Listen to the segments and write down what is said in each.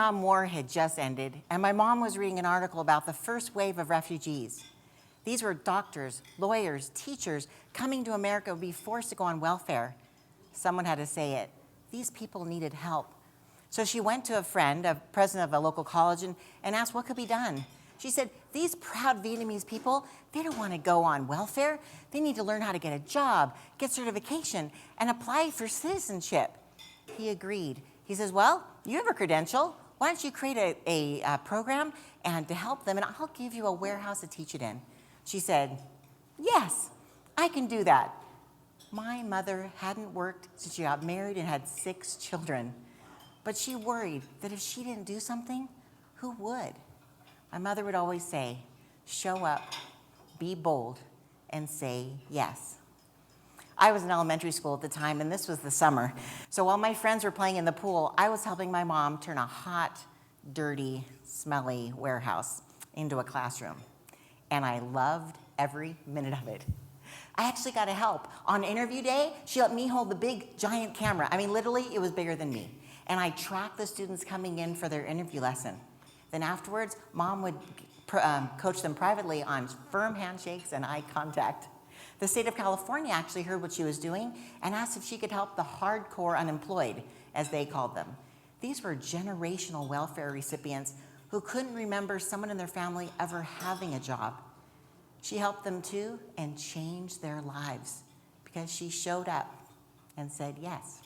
Vietnam War had just ended, and my mom was reading an article about the first wave of refugees. These were doctors, lawyers, teachers coming to America would be forced to go on welfare. Someone had to say it. These people needed help. So she went to a friend, a president of a local college, and asked what could be done. She said, these proud Vietnamese people, they don't want to go on welfare. They need to learn how to get a job, get certification, and apply for citizenship. He agreed. He says, well, you have a credential. Why don't you create a program and to help them, and I'll give you a warehouse to teach it in. She said, yes, I can do that. My mother hadn't worked since she got married and had 6 children. But she worried that if she didn't do something, who would? My mother would always say, show up, be bold, and say yes. I was in elementary school at the time, and this was the summer. So while my friends were playing in the pool, I was helping my mom turn a hot, dirty, smelly warehouse into a classroom. And I loved every minute of it. I actually got to help. On interview day, she let me hold the big, giant camera. I mean, literally, it was bigger than me. And I tracked the students coming in for their interview lesson. Then afterwards, Mom would coach them privately on firm handshakes and eye contact. The state of California actually heard what she was doing and asked if she could help the hardcore unemployed, as they called them. These were generational welfare recipients who couldn't remember someone in their family ever having a job. She helped them too and changed their lives because she showed up and said yes.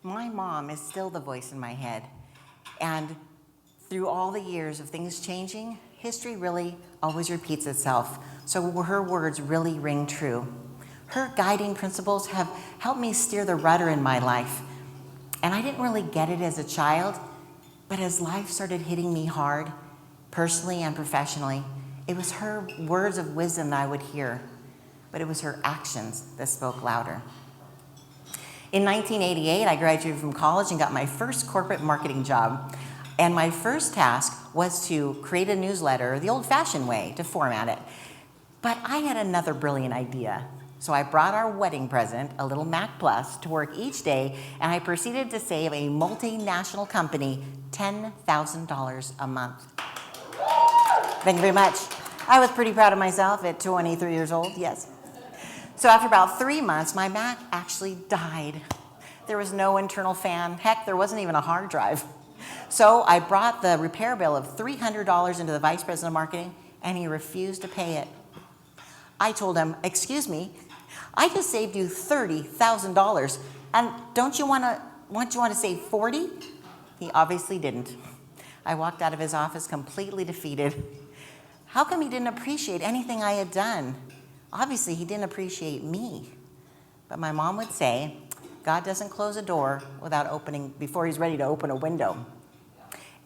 My mom is still the voice in my head, and through all the years of things changing, history really always repeats itself, so her words really ring true. Her guiding principles have helped me steer the rudder in my life, and I didn't really get it as a child, but as life started hitting me hard, personally and professionally, it was her words of wisdom that I would hear, but it was her actions that spoke louder. In 1988, I graduated from college and got my first corporate marketing job. And my first task was to create a newsletter the old-fashioned way, to format it. But I had another brilliant idea. So I brought our wedding present, a little Mac Plus, to work each day, and I proceeded to save a multinational company $10,000 a month. Thank you very much. I was pretty proud of myself at 23 years old, yes. So after about 3 months, my Mac actually died. There was no internal fan. Heck, there wasn't even a hard drive. So I brought the repair bill of $300 into the vice president of marketing, and he refused to pay it. I told him, excuse me, I just saved you $30,000, and don't you want to save 40? He obviously didn't. I walked out of his office completely defeated. How come he didn't appreciate anything I had done? Obviously, he didn't appreciate me. But my mom would say, God doesn't close a door before he's ready to open a window.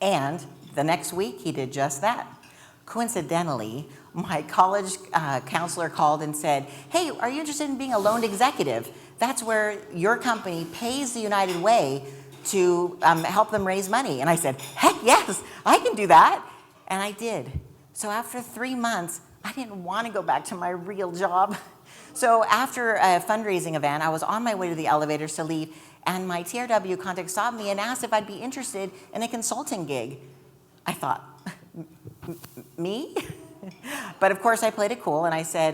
And the next week, he did just that. Coincidentally, my college counselor called and said, hey, are you interested in being a loan executive? That's where your company pays the United Way to help them raise money. And I said, heck yes, I can do that. And I did. So after 3 months, I didn't want to go back to my real job. So after a fundraising event, I was on my way to the elevators to leave, and my TRW contact stopped me and asked if I'd be interested in a consulting gig. I thought, me? But of course I played it cool and I said,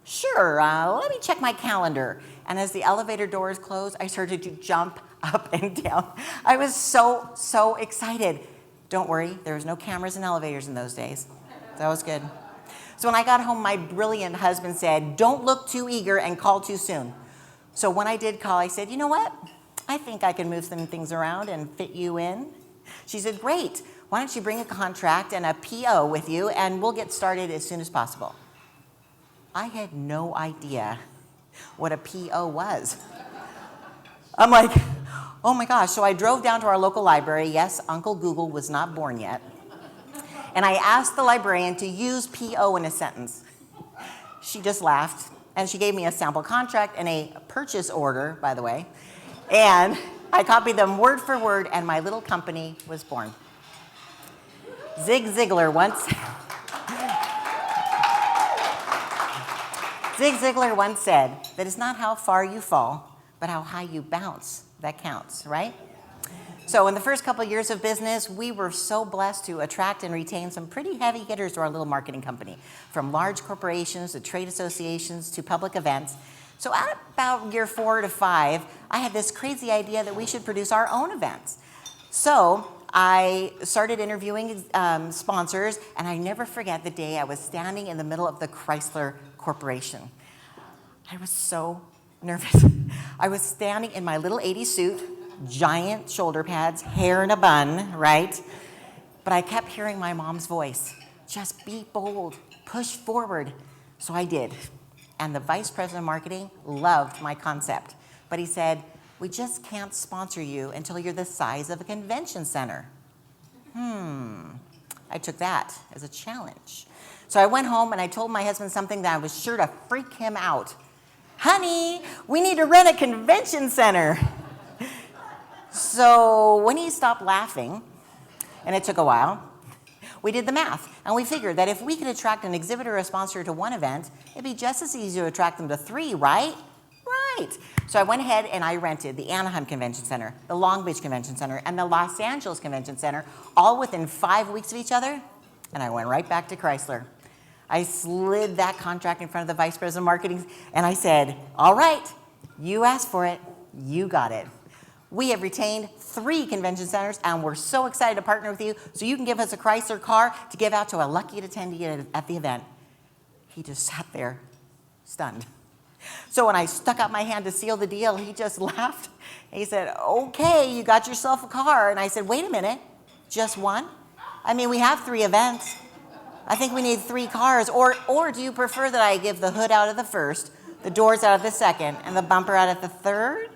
sure, let me check my calendar. And as the elevator doors closed, I started to jump up and down. I was so excited. Don't worry, there was no cameras in elevators in those days. That was good. So when I got home, my brilliant husband said, don't look too eager and call too soon. So when I did call, I said, you know what? I think I can move some things around and fit you in. She said, great. Why don't you bring a contract and a PO with you, and we'll get started as soon as possible. I had no idea what a PO was. I'm like, oh my gosh. So I drove down to our local library. Yes, Uncle Google was not born yet. And I asked the librarian to use PO in a sentence. She just laughed, and she gave me a sample contract and a purchase order, by the way. And I copied them word for word, and my little company was born. Zig Ziglar once said that it's not how far you fall, but how high you bounce that counts, right? So in the first couple of years of business, we were so blessed to attract and retain some pretty heavy hitters to our little marketing company, from large corporations to trade associations to public events. So at about year 4 to 5, I had this crazy idea that we should produce our own events. So I started interviewing sponsors, and I never forget the day I was standing in the middle of the Chrysler Corporation. I was so nervous. I was standing in my little 80s suit, giant shoulder pads, hair in a bun, right? But I kept hearing my mom's voice, just be bold, push forward. So I did. And the vice president of marketing loved my concept. But he said, we just can't sponsor you until you're the size of a convention center. I took that as a challenge. So I went home and I told my husband something that I was sure to freak him out. Honey, we need to rent a convention center. So when he stopped laughing, and it took a while, we did the math, and we figured that if we could attract an exhibitor or a sponsor to one event, it'd be just as easy to attract them to 3, right? Right. So I went ahead and I rented the Anaheim Convention Center, the Long Beach Convention Center, and the Los Angeles Convention Center, all within 5 weeks of each other, and I went right back to Chrysler. I slid that contract in front of the vice president of marketing, and I said, all right, you asked for it, you got it. We have retained 3 convention centers, and we're so excited to partner with you, so you can give us a Chrysler car to give out to a lucky attendee at the event. He just sat there, stunned. So when I stuck out my hand to seal the deal, he just laughed. He said, okay, you got yourself a car. And I said, wait a minute, just one? I mean, we have 3 events. I think we need 3 cars. Or do you prefer that I give the hood out of the first, the doors out of the second, and the bumper out of the third?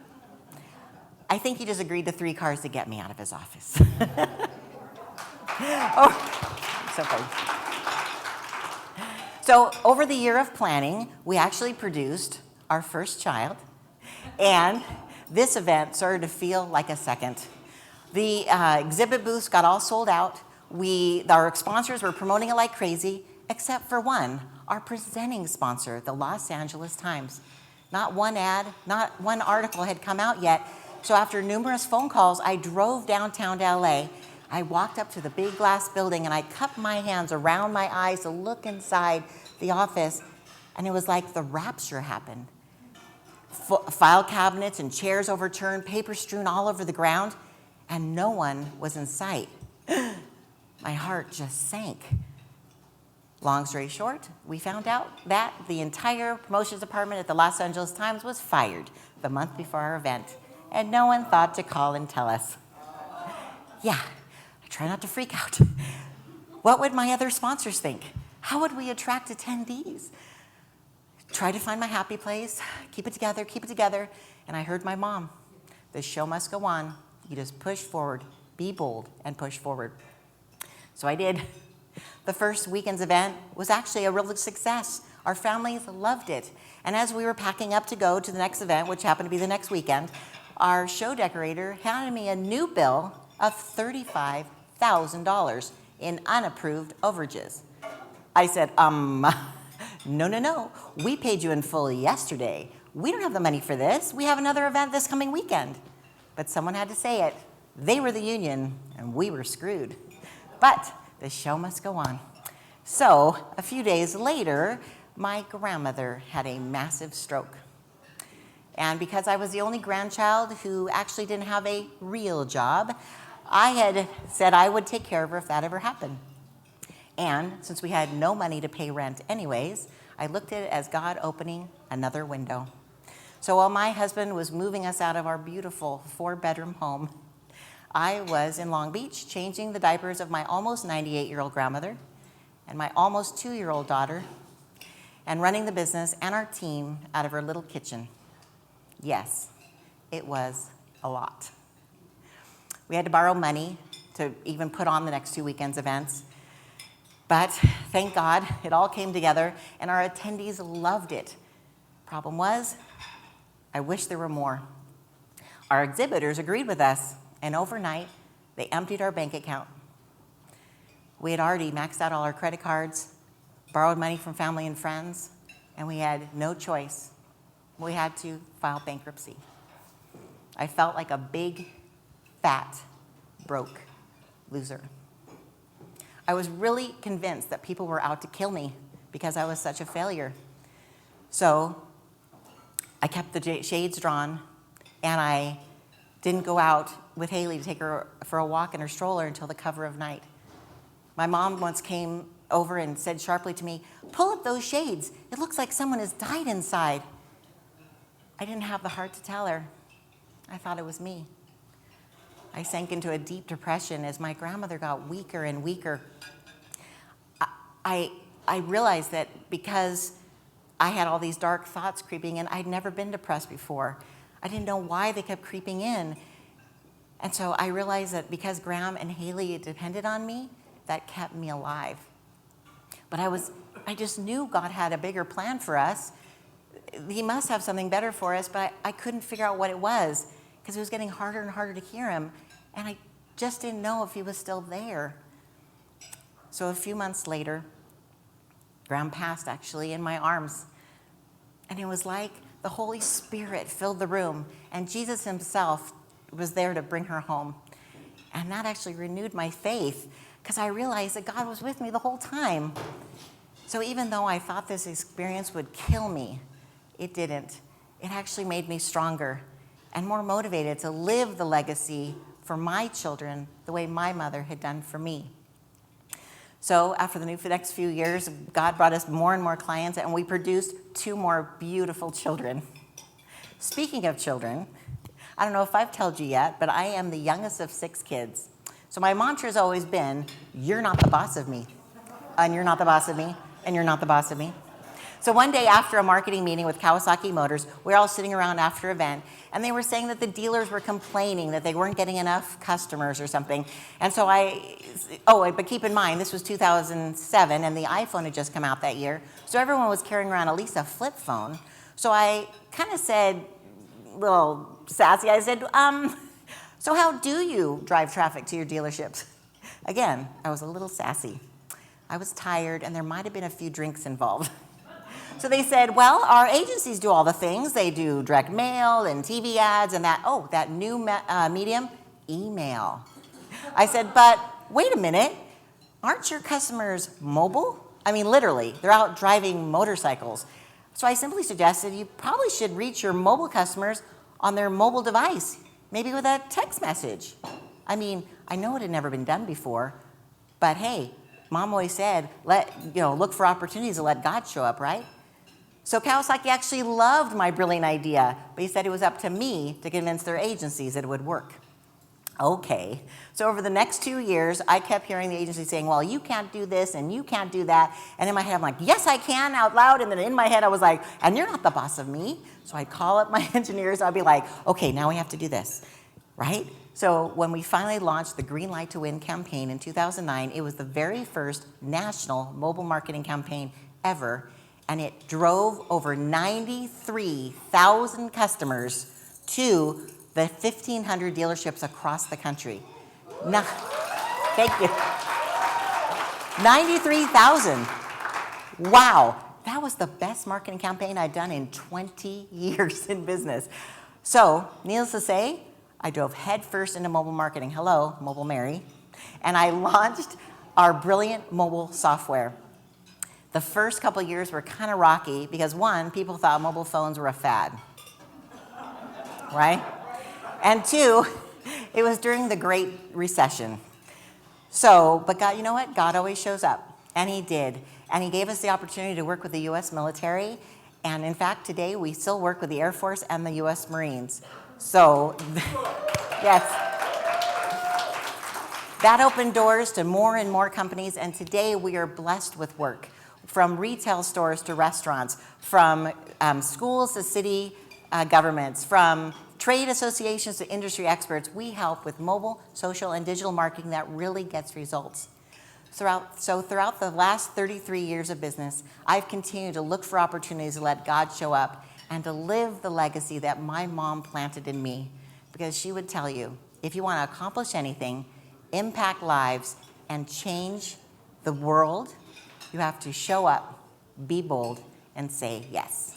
I think he just agreed to 3 cars to get me out of his office. Oh, so funny. So over the year of planning, we actually produced our first child, and this event started to feel like a second. The exhibit booths got all sold out. Our sponsors were promoting it like crazy, except for one, our presenting sponsor, the Los Angeles Times. Not one ad, not one article had come out yet. So after numerous phone calls, I drove downtown to LA. I walked up to the big glass building and I cupped my hands around my eyes to look inside the office, and it was like the rapture happened. File cabinets and chairs overturned, paper strewn all over the ground, and no one was in sight. My heart just sank. Long story short, we found out that the entire promotions department at the Los Angeles Times was fired the month before our event, and no one thought to call and tell us. Yeah, I try not to freak out. What would my other sponsors think? How would we attract attendees? Try to find my happy place, keep it together, and I heard my mom. The show must go on. You just push forward, be bold, and push forward. So I did. The first weekend's event was actually a real success. Our families loved it. And as we were packing up to go to the next event, which happened to be the next weekend, our show decorator handed me a new bill of $35,000 in unapproved overages. I said, no. We paid you in full yesterday. We don't have the money for this. We have another event this coming weekend. But someone had to say it. They were the union, and we were screwed. But the show must go on. So a few days later, my grandmother had a massive stroke. And because I was the only grandchild who actually didn't have a real job, I had said I would take care of her if that ever happened. And since we had no money to pay rent anyways, I looked at it as God opening another window. So while my husband was moving us out of our beautiful 4-bedroom home, I was in Long Beach changing the diapers of my almost 98-year-old grandmother and my almost 2-year-old daughter, and running the business and our team out of her little kitchen. Yes, it was a lot. We had to borrow money to even put on the next 2 weekends' events. But thank God, it all came together, and our attendees loved it. Problem was, I wish there were more. Our exhibitors agreed with us, and overnight, they emptied our bank account. We had already maxed out all our credit cards, borrowed money from family and friends, and we had no choice. We had to file bankruptcy. I felt like a big, fat broke loser. I was really convinced that people were out to kill me because I was such a failure. So I kept the shades drawn, and I didn't go out with Haley to take her for a walk in her stroller until the cover of night. My mom once came over and said sharply to me, "Pull up those shades. It looks like someone has died inside." I didn't have the heart to tell her. I thought it was me. I sank into a deep depression as my grandmother got weaker and weaker. I realized that because I had all these dark thoughts creeping in, I'd never been depressed before. I didn't know why they kept creeping in. And so I realized that because Graham and Haley depended on me, that kept me alive. But I just knew God had a bigger plan for us. He must have something better for us, but I couldn't figure out what it was because it was getting harder and harder to hear him. And I just didn't know if he was still there. So a few months later, Graham passed actually in my arms. And it was like the Holy Spirit filled the room, and Jesus himself was there to bring her home. And that actually renewed my faith because I realized that God was with me the whole time. So even though I thought this experience would kill me, it didn't. It actually made me stronger and more motivated to live the legacy for my children the way my mother had done for me. So after the next few years, God brought us more and more clients, and we produced 2 more beautiful children. Speaking of children, I don't know if I've told you yet, but I am the youngest of 6 kids. So my mantra has always been, you're not the boss of me, and you're not the boss of me, and you're not the boss of me. So one day after a marketing meeting with Kawasaki Motors, we were all sitting around after an event, and they were saying that the dealers were complaining that they weren't getting enough customers or something. And so but keep in mind, this was 2007, and the iPhone had just come out that year. So everyone was carrying around at least a flip phone. So I kind of said, a little sassy, I said, so how do you drive traffic to your dealerships? Again, I was a little sassy. I was tired, and there might have been a few drinks involved. So they said, well, our agencies do all the things. They do direct mail and TV ads and that new medium, email. I said, but wait a minute, aren't your customers mobile? I mean, literally, they're out driving motorcycles. So I simply suggested you probably should reach your mobile customers on their mobile device, maybe with a text message. I mean, I know it had never been done before, but hey, Mom always said, look for opportunities to let God show up, right? So Kawasaki actually loved my brilliant idea, but he said it was up to me to convince their agencies that it would work. Okay. So over the next 2 years, I kept hearing the agency saying, well, you can't do this and you can't do that. And in my head, I'm like, yes, I can, out loud. And then in my head, I was like, and you're not the boss of me. So I'd call up my engineers. I'd be like, okay, now we have to do this, right? So when we finally launched the Green Light to Win campaign in 2009, it was the very first national mobile marketing campaign ever. And it drove over 93,000 customers to the 1,500 dealerships across the country. Thank you. 93,000. Wow. That was the best marketing campaign I'd done in 20 years in business. So, needless to say, I dove headfirst into mobile marketing. Hello, Mobile Mary. And I launched our brilliant mobile software. The first couple years were kind of rocky because, 1, people thought mobile phones were a fad, right? And 2, it was during the Great Recession. So, but God, you know what? God always shows up, and he did. And he gave us the opportunity to work with the U.S. military. And in fact, today we still work with the Air Force and the U.S. Marines. So, yes. That opened doors to more and more companies, and today we are blessed with work. From retail stores to restaurants, from schools to city governments, from trade associations to industry experts, we help with mobile, social, and digital marketing that really gets results. Throughout the last 33 years of business, I've continued to look for opportunities to let God show up and to live the legacy that my mom planted in me. Because she would tell you, if you want to accomplish anything, impact lives, and change the world, you have to show up, be bold, and say yes.